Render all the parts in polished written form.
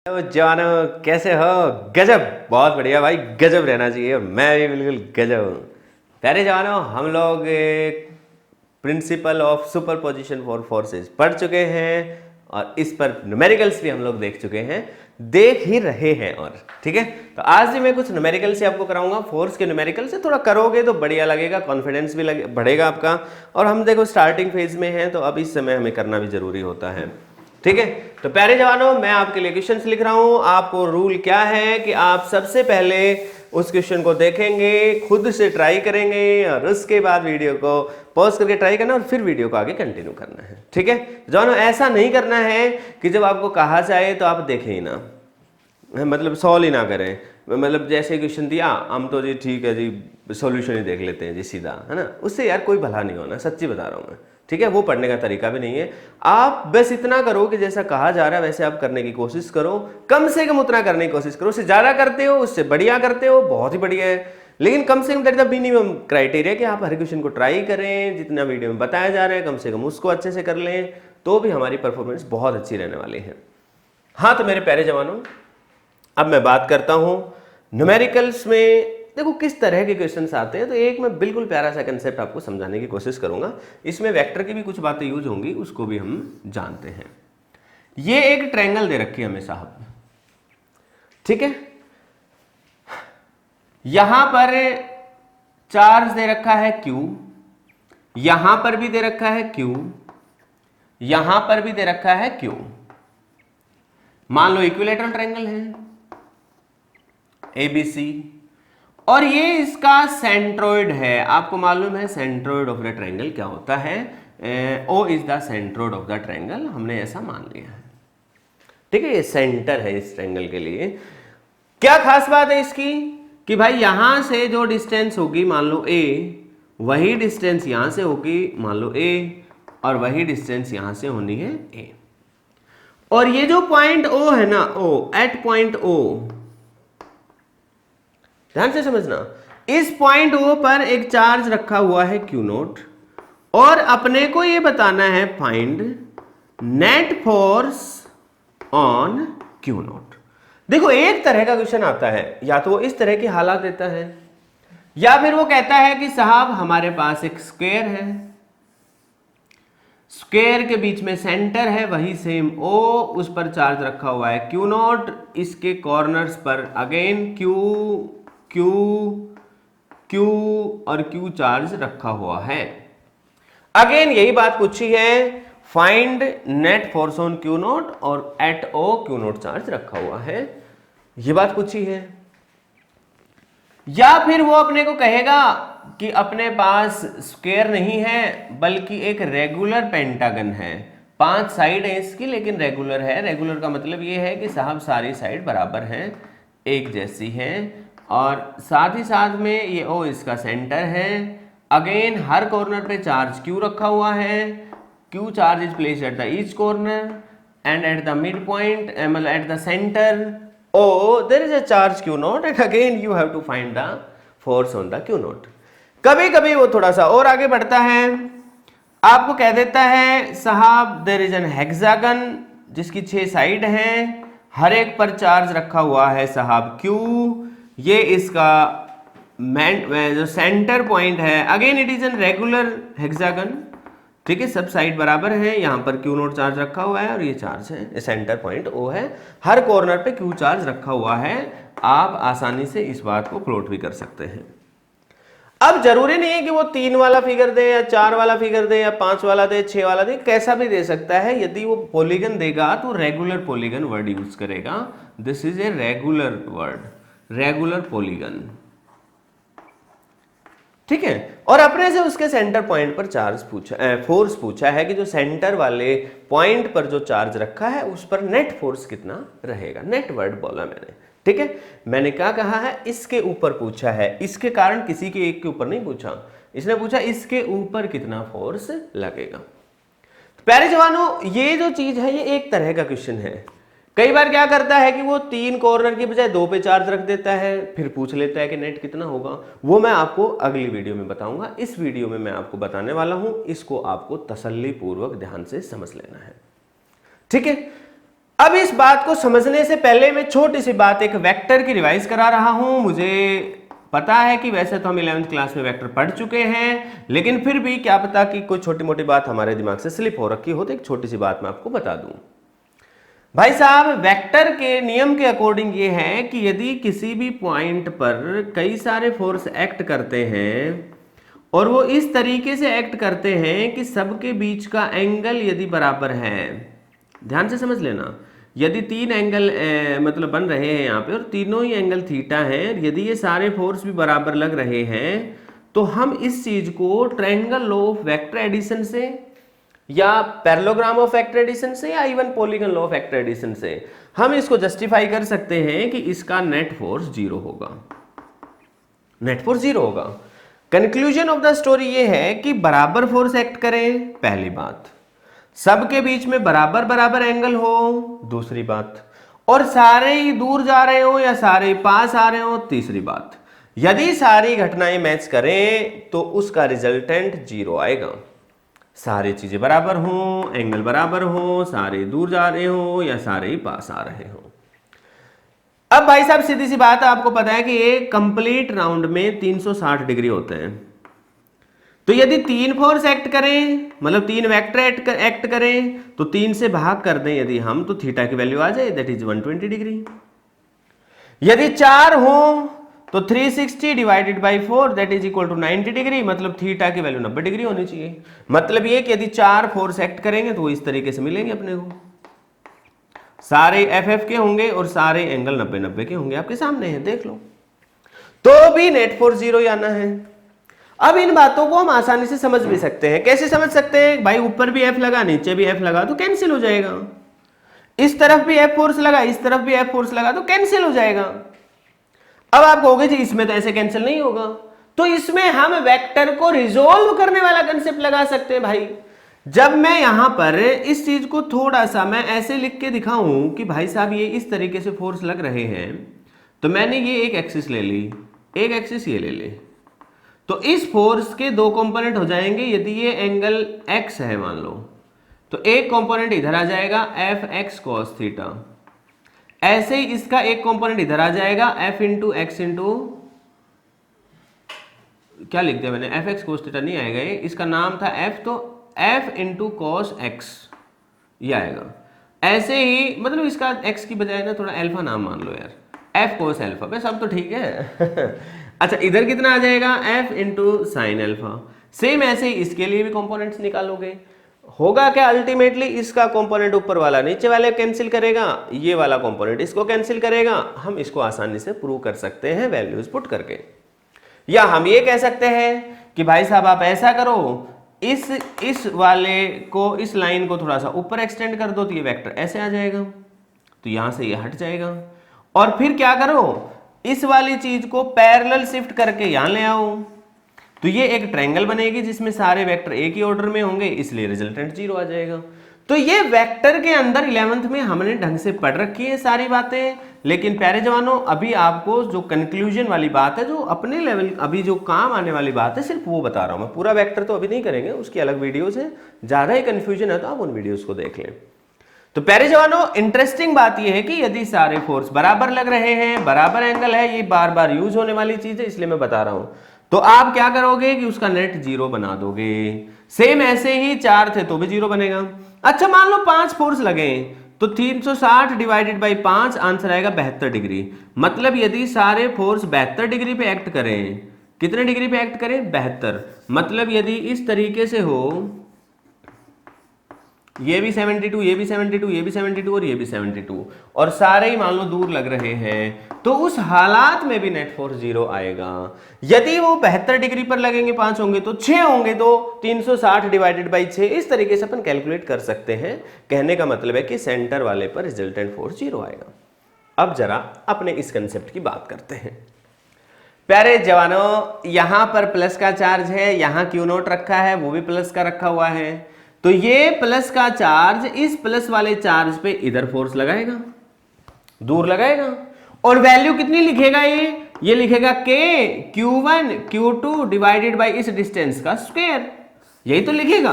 तो जवानों कैसे हो? गजब, बहुत बढ़िया भाई, गजब रहना चाहिए। मैं भी बिल्कुल गजब हूँ। प्यारे जवानों, हम लोग principle of super position for forces पढ़ चुके हैं और इस पर न्यूमेरिकल्स भी हम लोग देख चुके हैं, देख ही रहे हैं। और ठीक है, तो आज भी मैं कुछ न्यूमेरिकल से आपको कराऊंगा। फोर्स के न्यूमेरिकल से थोड़ा करोगे तो बढ़िया लगेगा, कॉन्फिडेंस भी बढ़ेगा आपका। और हम देखो स्टार्टिंग फेज में हैं, तो अब इस समय हमें करना भी जरूरी होता है। ठीक है, तो प्यारे जवानों, मैं आपके लिए क्वेश्चंस लिख रहा हूं। आपको रूल क्या है कि आप सबसे पहले उस क्वेश्चन को देखेंगे, खुद से ट्राई करेंगे और उसके बाद वीडियो को पॉज करके ट्राई करना और फिर वीडियो को आगे कंटिन्यू करना है। ठीक है जवानों, ऐसा नहीं करना है कि जब आपको कहा जाए तो आप देखें ही ना, मतलब सॉल्व ही ना करें। मतलब जैसे क्वेश्चन दिया, हम तो जी ठीक है जी सॉल्यूशन ही देख लेते हैं जी सीधा, है ना। उससे यार कोई भला नहीं होना, सच्ची बता रहा हूँ मैं। ठीक है, वो पढ़ने का तरीका भी नहीं है। आप बस इतना करो कि जैसा कहा जा रहा है वैसे आप करने की कोशिश करो, कम से कम उतना करने की कोशिश करो। उससे ज़्यादा करते हो उससे बढ़िया करते हो, बहुत ही बढ़िया है। लेकिन कम से कम that is the minimum criteria कि आप हर क्वेश्चन को ट्राई करें, जितना वीडियो में बताया जा रहा है कम से कम उसको अच्छे से कर लें, तो भी हमारी परफॉर्मेंस बहुत अच्छी रहने वाली है। हाँ, तो मेरे प्यारे जवानों, अब मैं बात करता हूं न्यूमेरिकल्स में। देखो किस तरह के क्वेश्चंस आते हैं, तो एक मैं बिल्कुल प्यारा सा कंसेप्ट आपको समझाने की कोशिश करूंगा। इसमें वेक्टर की भी कुछ बातें यूज होंगी, उसको भी हम जानते हैं। ये एक ट्रायंगल दे रखी है हमें साहब, ठीक है। यहां पर चार्ज दे रखा है Q, यहां पर भी दे रखा है Q, यहां पर भी दे रखा है Q। मान लो इक्विलेटरल ट्रायंगल है ABC, और ये इसका सेंट्रोइड है। आपको मालूम है सेंट्रोइड ऑफ द ट्रायंगल क्या होता है, O is the centroid of the triangle, हमने ऐसा मान लिया है। ठीक है, ये सेंटर है इस ट्रायंगल के लिए। क्या खास बात है इसकी कि भाई यहां से जो डिस्टेंस होगी मान लो A, वही डिस्टेंस यहां से होगी मान लो A, और वही डिस्टेंस यहां से होनी है A। और ये जो पॉइंट O है ना, O एट पॉइंट O, ध्यान से समझना, इस पॉइंट O पर एक चार्ज रखा हुआ है Q नोट, और अपने को ये बताना है find net force on Q note. देखो एक तरह का क्वेश्चन आता है, या तो वो इस तरह की हालात देता है, या फिर वो कहता है कि साहब हमारे पास एक स्क्वायर है, स्क्वायर के बीच में सेंटर है वही सेम O, उस पर चार्ज रखा हुआ है Q नोट, इसके कॉर्नर्स पर अगेन Q Q Q और Q चार्ज रखा हुआ है। अगेन यही बात पूछी है, find net force on Q naught, और at O Q naught charge रखा हुआ है, ये बात पूछी है। या फिर वो अपने को कहेगा कि अपने पास स्क्वायर नहीं है बल्कि एक रेगुलर पेंटागन है, 5 साइड है इसकी लेकिन रेगुलर है। रेगुलर का मतलब ये है कि साहब सारी साइड बराबर हैं, एक जैसी हैं, और साथ ही साथ में ये O इसका सेंटर है। अगेन हर कॉर्नर पे चार्ज Q रखा हुआ है, Q charge is placed at the each corner and at the mid point, मतलब at the centre O there is a charge Q naught, and again you have to find the force on the Q note. कभी कभी वो थोड़ा सा और आगे बढ़ता है, आपको कह देता है साहब देयर इज एन हेक्सागन जिसकी 6 साइड हैं, हर एक पर चार्ज रखा हुआ है साहब Q, ये इसका जो सेंटर पॉइंट है, again it is an regular hexagon. ठीक है, सब साइड बराबर है, यहाँ पर Q नोट चार्ज रखा हुआ है और ये चार्ज है, सेंटर पॉइंट O है, हर कॉर्नर पे Q चार्ज रखा हुआ है। आप आसानी से इस बात को प्लॉट भी कर सकते हैं। अब जरूरी नहीं है कि वो 3 वाला फिगर दे या 4 वाला फिगर दे या 5 वाला दे, 6 वाला दे, कैसा भी दे सकता है। यदि वो पॉलीगन देगा तो रेगुलर पॉलीगन वर्ड यूज करेगा, this is a regular word, regular polygon. ठीक है, और अपने से उसके सेंटर पॉइंट पर चार्ज पूछा, फोर्स पूछा है कि जो सेंटर वाले पॉइंट पर जो चार्ज रखा है उस पर नेट फोर्स कितना रहेगा। नेट वर्ड बोला मैंने, ठीक है। मैंने क्या कहा है, इसके ऊपर पूछा है, इसके कारण किसी के एक के ऊपर नहीं पूछा, इसने पूछा इसके ऊपर कितना फोर्स लगेगा। तो प्यारे जवानों, ये जो चीज है ये एक तरह का क्वेश्चन है। कई बार क्या करता है कि वो 3 कॉर्नर की बजाय 2 पे चार्ज रख देता है, फिर पूछ लेता है कि नेट कितना होगा। वो मैं आपको अगली वीडियो में बताऊंगा। इस वीडियो में मैं आपको बताने वाला हूं, इसको आपको तसल्ली पूर्वक ध्यान से समझ लेना है। ठीक है, अब इस बात को समझने से पहले मैं छोटी सी बात एक वेक्टर की रिवाइज करा रहा हूं। मुझे पता है कि वैसे तो हम 11वीं क्लास में वेक्टर पढ़ चुके हैं, लेकिन फिर भी क्या पता कि कोई छोटी मोटी बात हमारे दिमाग से स्लिप हो रखी हो, तो एक छोटी सी बात मैं आपको बता दूं। भाई साहब, वेक्टर के नियम के अकॉर्डिंग ये है कि यदि किसी भी पॉइंट पर कई सारे फोर्स एक्ट करते हैं और वो इस तरीके से एक्ट करते हैं कि सबके बीच का एंगल यदि बराबर है, ध्यान से समझ लेना, यदि 3 एंगल मतलब बन रहे हैं यहाँ पे और तीनों ही एंगल थीटा हैं, यदि ये सारे फोर्स भी बराबर लग रहे हैं, तो हम इस चीज को triangle law of vector addition से या पैरेललोग्राम ऑफ वेक्टर एडिशन से या even polygon law of vector addition से हम इसको जस्टिफाई कर सकते हैं कि इसका नेट फोर्स 0 होगा। नेट फोर्स 0 होगा। कंक्लूजन ऑफ द स्टोरी ये है कि बराबर फोर्स एक्ट करें, पहली बात, सबके बीच में बराबर बराबर एंगल हो, दूसरी बात, और सारे ही दूर जा रहे हो या सारे ही पास आ रहे हो, तीसरी बात। यदि सारी घटनाएं मैच करें तो उसका रिजल्टेंट 0 आएगा। सारी चीजें बराबर हो, एंगल बराबर हो, सारे दूर जा रहे हो या सारे ही पास आ रहे हो। अब भाई साहब सीधी सी बात है, आपको पता है कि एक कंप्लीट राउंड में 360 डिग्री होते हैं। तो यदि 3 फोर्स एक्ट करें, मतलब 3 वेक्टर एक्ट करें, तो 3 से भाग कर दें यदि हम, तो थीटा की वैल्यू आ जाए, दैट इज 120 डिग्री। यदि 4 हो तो 360 divided by 4 that is equal to 90 degree, मतलब थीटा की वैल्यू 90 डिग्री होनी चाहिए। मतलब ये कि यदि 4 फोर्स एक्ट करेंगे तो वो इस तरीके से मिलेंगे अपने को, सारे एफ के होंगे और सारे एंगल 90-90 के होंगे, आपके सामने है, देख लो। तो भी नेट फोर्स 0 ही आना है। अब इन बातों को हम आसानी से समझ भी सकते हैं। कैसे समझ सकते हैं भाई? ऊपर भी एफ लगा, नीचे भी एफ लगा, तो कैंसिल हो जाएगा। इस तरफ भी एफ फोर्स लगा, इस तरफ भी एफ फोर्स लगा, तो कैंसिल हो जाएगा। अब आप कहोगे जी इसमें तो ऐसे कैंसिल नहीं होगा, तो इसमें हम वेक्टर को रिजोल्व करने वाला कंसेप्ट लगा सकते हैं भाई। जब मैं यहां पर इस चीज को थोड़ा सा मैं ऐसे लिख के दिखाऊं कि भाई साहब ये इस तरीके से फोर्स लग रहे हैं, तो मैंने ये एक एक्सिस ले ली, एक एक्सिस ये ले ली, तो इस फोर्स के 2 कंपोनेंट हो जाएंगे। यदि ये एंगल x है मान लो, तो एक कंपोनेंट इधर आ जाएगा एफ एक्स कॉस थीटा, ऐसे ही इसका एक कंपोनेंट इधर आ जाएगा एफ इंटू एक्स इंटू, क्या लिख दिया मैंने, एफ एक्स कोस थीटा नहीं आएगा ये, इसका नाम था एफ, तो एफ इंटू कॉस एक्स ये आएगा। ऐसे ही मतलब इसका एक्स की बजाय ना थोड़ा अल्फा नाम मान लो यार, एफ कोस अल्फा, बस सब तो ठीक है। अच्छा, इधर कितना आ जाएगा, F into sine alpha. Same ऐसे ही इसके लिए भी कंपोनेंट्स निकालोगे, होगा क्या अल्टीमेटली, इसका कंपोनेंट ऊपर वाला नीचे वाले कैंसिल करेगा, ये वाला कंपोनेंट इसको कैंसिल करेगा। हम इसको आसानी से प्रूव कर सकते हैं वैल्यूज पुट करके। या हम ये कह सकते हैं कि भाई साहब आप ऐसा करो, इस वाले को, इस लाइन को थोड़ा सा ऊपर एक्सटेंड कर दो, तो ये वेक्टर ऐसे आ जाएगा, तो यहां से ये हट जाएगा। और फिर क्या करो, इस वाली चीज को पैरेलल शिफ्ट करके यहां ले आओ, तो ये एक ट्रायंगल बनेगी जिसमें सारे वेक्टर एक ही ऑर्डर में होंगे, इसलिए रिजल्टेंट 0 आ जाएगा। तो ये वेक्टर के अंदर 11th में हमने ढंग से पढ़ रखी है सारी बातें। लेकिन प्यारे जवानों, अभी आपको जो कंक्लूजन वाली बात है, जो अपने लेवल अभी जो काम आने वाली बात है, सिर्फ वो बता रहा हूं मैं। पूरा वेक्टर तो अभी नहीं करेंगे, उसकी अलग वीडियोस है, ज्यादा ही कंफ्यूजन है तो आप उन वीडियोस को देख लें। तो प्यारे जवानों, इंटरेस्टिंग बात यह है कि यदि सारे फोर्स बराबर लग रहे हैं, बराबर एंगल है, ये बार बार यूज होने वाली चीज है, इसलिए मैं बता रहा हूं, तो आप क्या करोगे कि उसका नेट 0 बना दोगे। सेम ऐसे ही 4 थे तो भी 0 बनेगा। अच्छा, मान लो 5 फोर्स लगे, तो 360 डिवाइडेड बाई 5, आंसर आएगा 72 डिग्री। मतलब यदि सारे फोर्स 72 डिग्री पे एक्ट करें, कितने डिग्री पे एक्ट करें, 72, मतलब यदि इस तरीके से हो, ये भी 72, ये भी 72, ये भी 72 और ये भी 72, और सारे ही मान लो दूर लग रहे हैं, तो उस हालात में भी नेट फोर्स 0 आएगा। यदि वो 72 डिग्री पर लगेंगे, 5 होंगे तो 6 होंगे, तो 360 डिवाइडेड बाई 6, इस तरीके से अपन कैलकुलेट कर सकते हैं। कहने का मतलब है कि सेंटर वाले पर रिजल्टेंट फोर्स 0 आएगा। अब जरा अपने इस कंसेप्ट की बात करते हैं। प्यारे जवानों, यहां पर प्लस का चार्ज है, यहां क्यू नोट रखा है, वो भी प्लस का रखा हुआ है, तो ये प्लस का चार्ज इस प्लस वाले चार्ज पे इधर फोर्स लगाएगा, दूर लगाएगा, और वैल्यू कितनी लिखेगा ये लिखेगा k q1 q2 divided by इस डिस्टेंस का स्क्वायर, यही तो लिखेगा।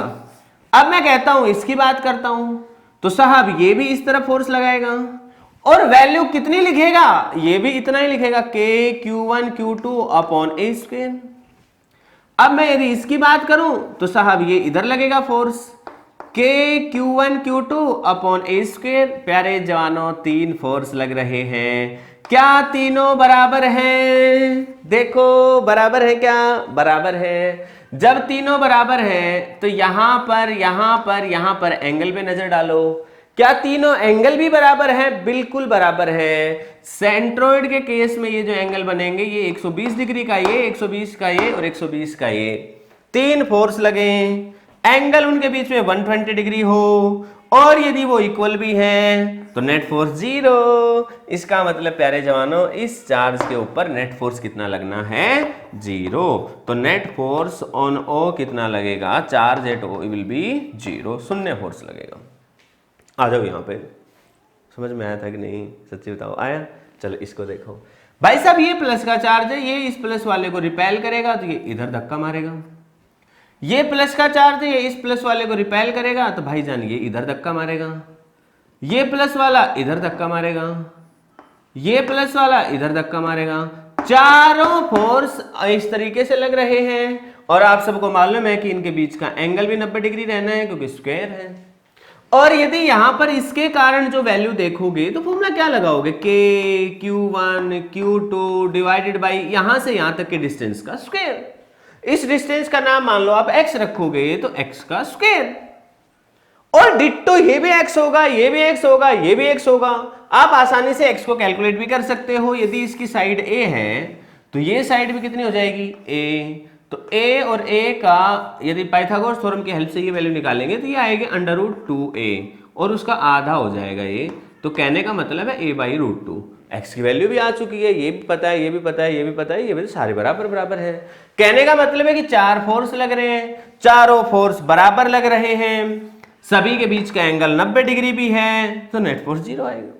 अब मैं कहता हूं, इसकी बात करता हूं, तो साहब ये भी इस तरफ फोर्स लगाएगा और वैल्यू कितनी लिखेगा, ये भी इतना ही लिखेगा, k q1 q2 upon a square. अब मैं यदि इसकी बात करूं तो साहब ये इधर लगेगा force k q1 q2 upon a square. प्यारे जवानों, तीन फोर्स लग रहे हैं, क्या तीनों बराबर हैं? देखो बराबर है, क्या बराबर है? जब तीनों बराबर हैं तो यहां पर एंगल पे नजर डालो, क्या तीनों एंगल भी बराबर हैं? बिल्कुल बराबर है। सेंट्रोइड के केस में ये जो एंगल बनेंगे ये 120 डिग्री का ये, 120 का ये और 120 का ये, तीन फोर्स लगे, एंगल उनके बीच में 120 डिग्री हो और यदि वो इक्वल भी हैं तो नेट फोर्स जीरो। इसका मतलब प्यारे जवानों, इस चार्ज के ऊपर नेट फोर्स कितना लगना है? जीरो। तो नेट फोर्स ऑन ओ कितना लगेगा? Charge at O will be zero, शून्य फोर्स लगेगा। आ जाओ यहाँ पे, समझ में आया था कि नहीं? सच्ची बताओ, आया? चलो इसको देखो भाई साहब, ये प्लस का चार्ज है, ये इस प्लस वाले को रिपेल करेगा तो ये इधर धक्का मारेगा। ये प्लस का चार्ज है, ये इस प्लस वाले को रिपेल करेगा तो भाईजान ये इधर धक्का मारेगा। ये प्लस वाला इधर धक्का मारेगा, ये प्लस वाला इधर धक्का मारेगा। चारों फोर्स इस तरीके से लग रहे हैं और आप सबको मालूम है कि इनके बीच का एंगल भी 90 डिग्री रहना है क्योंकि स्क्वायर है। और यदि यहां पर इसके कारण जो वैल्यू देखोगे तो फॉर्मूला क्या लगाओगे? k q1 q2 divided by यहां से यहां तक के डिस्टेंस का स्क्वायर। इस डिस्टेंस का नाम मान लो आप x रखोगे तो x का स्क्वायर, और डिट्टो ये भी x होगा, ये भी x होगा, ये भी x होगा। आप आसानी से x को कैलकुलेट भी कर सकते हो। यदि इसकी साइड a है तो ये साइड भी कितनी हो जाएगी? a। तो a और a का यदि पाइथागोरस थ्योरम की हेल्प से ये वैल्यू निकालेंगे तो ये आएगी √2a और उसका आधा हो जाएगा ये। तो कहने का मतलब है a/√2। x की वैल्यू भी आ चुकी है, ये भी पता है, ये भी पता है, ये भी पता है, ये भी सारे बराबर बराबर है। कहने का मतलब है कि चार फोर्स लग रहे हैं, चारों फोर्स बराबर लग रहे हैं, सभी के बीच का एंगल 90 डिग्री भी है, तो नेट फोर्स जीरो आएगा।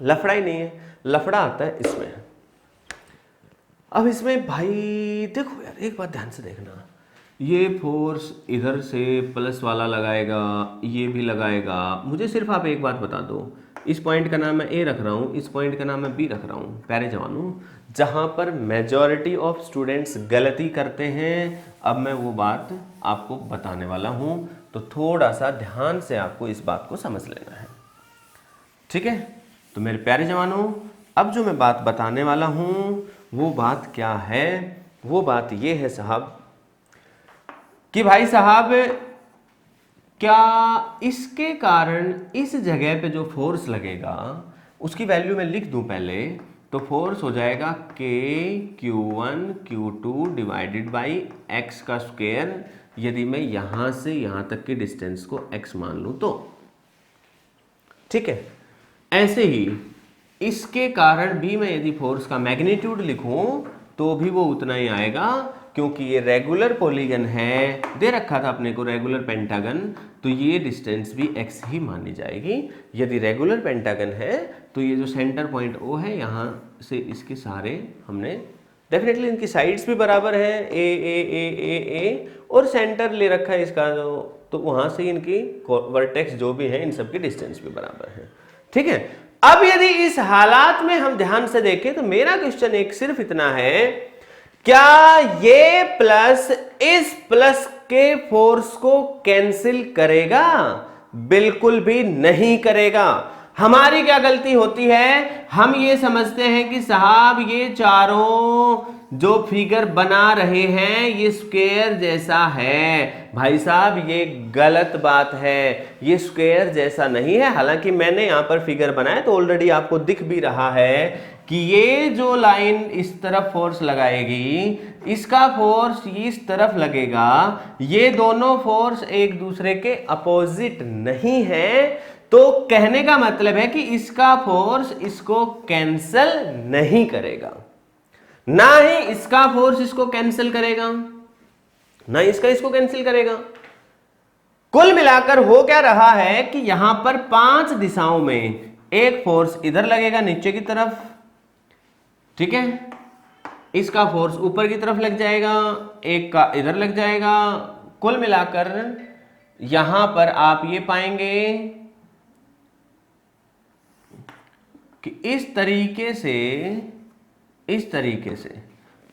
लफड़ा ही नहीं है, लफड़ा आता है इसमें। अब इसमें भाई देखो यार, एक बात ध्यान से देखना, ये फोर्स इधर से प्लस वाला लगाएगा, ये भी लगाएगा। मुझे सिर्फ आप एक बात बता दो, इस पॉइंट का नाम मैं ए रख रहा हूँ, इस पॉइंट का नाम मैं बी रख रहा हूँ। प्यारे जवानों, जहाँ पर मेजॉरिटी ऑफ स्टूडेंट्स गलती करते हैं, अब मैं वो बात आपको बताने वाला हूँ, तो थोड़ा सा ध्यान से आपको इस बात को समझ लेना है, ठीक है? तो मेरे प्यारे जवानों, अब जो मैं बात बताने वाला हूँ वो बात क्या है? वो बात ये है साहब कि भाई साहब, क्या इसके कारण इस जगह पे जो फोर्स लगेगा उसकी वैल्यू मैं लिख दूं पहले, तो फोर्स हो जाएगा k q1 q2 divided by x का स्क्वायर। यदि मैं यहां से यहां तक की डिस्टेंस को x मान लूं तो, ठीक है? ऐसे ही इसके कारण भी मैं यदि फोर्स का मैग्नीट्यूड लिखूं तो भी वो उतना ही आएगा, क्योंकि ये रेगुलर पॉलीगन है, दे रखा था अपने को रेगुलर पेंटागन, तो ये डिस्टेंस भी x ही मानी जाएगी। यदि रेगुलर पेंटागन है तो ये जो सेंटर पॉइंट O है, यहाँ से इसके सारे हमने डेफिनेटली इनकी साइड्स भी बराबर है, ए और सेंटर ले रखा है इसका जो, तो वहाँ से इनकी वर्टेक्स जो भी है इन सब की डिस्टेंस भी बराबर है, ठीक है? अब यदि इस हालात में हम ध्यान से देखें तो मेरा क्वेश्चन एक सिर्फ इतना है, क्या ये प्लस इस प्लस के फोर्स को कैंसिल करेगा? बिल्कुल भी नहीं करेगा। हमारी क्या गलती होती है? हम ये समझते हैं कि साहब ये चारों जो फिगर बना रहे हैं ये स्क्वायर जैसा है। भाई साहब ये गलत बात है, ये स्क्वायर जैसा नहीं है। हालांकि मैंने यहां पर फिगर बनाया तो ऑलरेडी आपको दिख भी रहा है कि ये जो लाइन इस तरफ फोर्स लगाएगी, इसका फोर्स इस तरफ लगेगा, ये दोनों फोर्स एक दूसरे के अपोजिट नहीं है। तो कहने का मतलब है कि इसका फोर्स इसको कैंसल नहीं करेगा, ना ही इसका फोर्स इसको कैंसिल करेगा, ना इसका इसको कैंसिल करेगा। कुल मिलाकर हो क्या रहा है कि यहां पर 5 दिशाओं में एक फोर्स इधर लगेगा नीचे की तरफ, ठीक है? इसका फोर्स ऊपर की तरफ लग जाएगा, एक का इधर लग जाएगा। कुल मिलाकर यहां पर आप ये पाएंगे कि इस तरीके से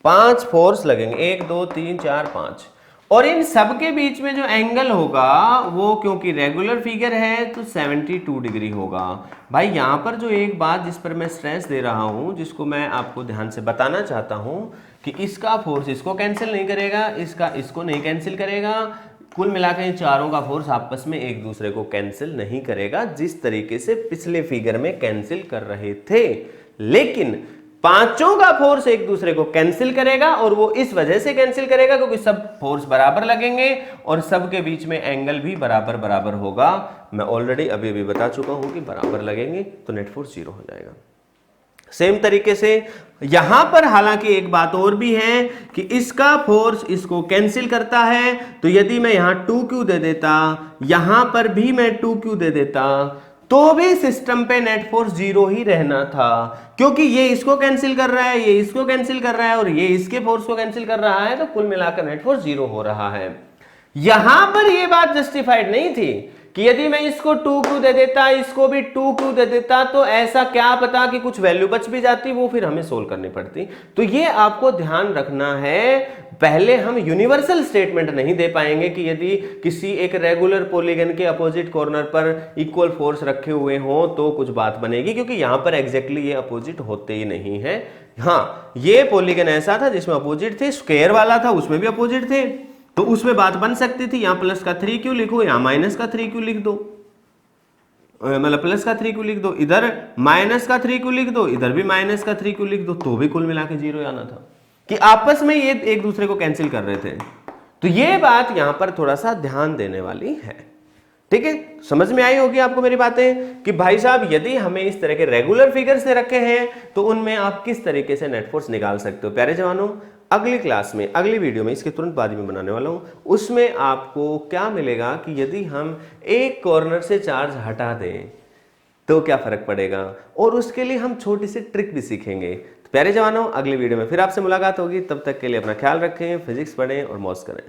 5 फोर्स लगेंगे, 1 2 3 4 5, और इन सब के बीच में जो एंगल होगा वो क्योंकि रेगुलर फिगर है तो 72 डिग्री होगा। भाई यहां पर जो एक बात जिस पर मैं स्ट्रेस दे रहा हूं, जिसको मैं आपको ध्यान से बताना चाहता हूं कि इसका फोर्स इसको कैंसिल नहीं करेगा, इसका इसको नहीं कैंसिल करेगा, कुल मिलाकर इन चारों का फोर्स आपस में एक दूसरे को कैंसिल नहीं करेगा जिस तरीके से पिछले फिगर में कैंसिल कर रहे थे। लेकिन पांचों का फोर्स एक दूसरे को कैंसिल करेगा, और वो इस वजह से कैंसिल करेगा क्योंकि सब फोर्स बराबर लगेंगे और सबके बीच में एंगल भी बराबर बराबर होगा। मैं ऑलरेडी अभी बता चुका हूं कि बराबर लगेंगे तो नेट फोर्स 0 हो जाएगा। सेम तरीके से यहां पर हालांकि एक बात और भी है कि इसका फोर्स इसको कैंसिल करता है, तो यदि मैं यहां 2q दे देता, यहां पर भी मैं 2q दे देता, तो भी सिस्टम पे नेट फोर्स 0 ही रहना था, क्योंकि ये इसको कैंसिल कर रहा है, ये इसको कैंसिल कर रहा है और ये इसके फोर्स को कैंसिल कर रहा है, तो कुल मिलाकर नेट फोर्स 0 हो रहा है। यहां पर यह बात जस्टिफाइड नहीं थी कि यदि मैं इसको 2q दे देता, इसको भी 2q दे देता, तो ऐसा क्या पता कि कुछ वैल्यू बच भी जाती, वो फिर हमें सोल्व करनी पड़ती। तो ये आपको ध्यान रखना है, पहले हम यूनिवर्सल स्टेटमेंट नहीं दे पाएंगे कि यदि किसी एक रेगुलर पॉलीगन के अपोजिट कॉर्नर पर इक्वल फोर्स रखे हुए हो तो कुछ बात बनेगी, क्योंकि यहां पर एग्जैक्टली ये अपोजिट होते ही नहीं है। हाँ, ये पॉलीगन ऐसा था जिसमें अपोजिट थे, स्क्वायर वाला था उसमें भी अपोजिट थे, तो उसमें बात बन सकती थी। यहां प्लस का 3q लिखो, यहां माइनस का 3q लिख दो, मतलब प्लस का 3q लिख दो, इधर माइनस का 3q लिख दो, इधर भी माइनस का 3q लिख दो, तो भी कुल मिला के 0 आना था, कि आपस में ये एक दूसरे को कैंसिल कर रहे थे। तो ये बात यहां पर थोड़ा सा ध्यान देने वाली है। ठीक है, समझ में आई होगी आपको मेरी बातें कि भाई साहब यदि हमें इस तरह के रेगुलर फिगर से रखे हैं तो उनमें आप किस तरीके से नेट फोर्स निकाल सकते हो। प्यारे जवानों, अगली क्लास में, अगली वीडियो में, इसके तुरंत बाद में बनाने वाला हूं, उसमें आपको क्या मिलेगा कि यदि हम एक कॉर्नर से चार्ज हटा दें तो क्या फर्क पड़ेगा, और उसके लिए हम छोटी सी ट्रिक भी सीखेंगे। तो प्यारे जवानों, अगली वीडियो में फिर आपसे मुलाकात होगी, तब तक के लिए अपना ख्याल रखें, फिजिक्स पढ़ें और मौज करें।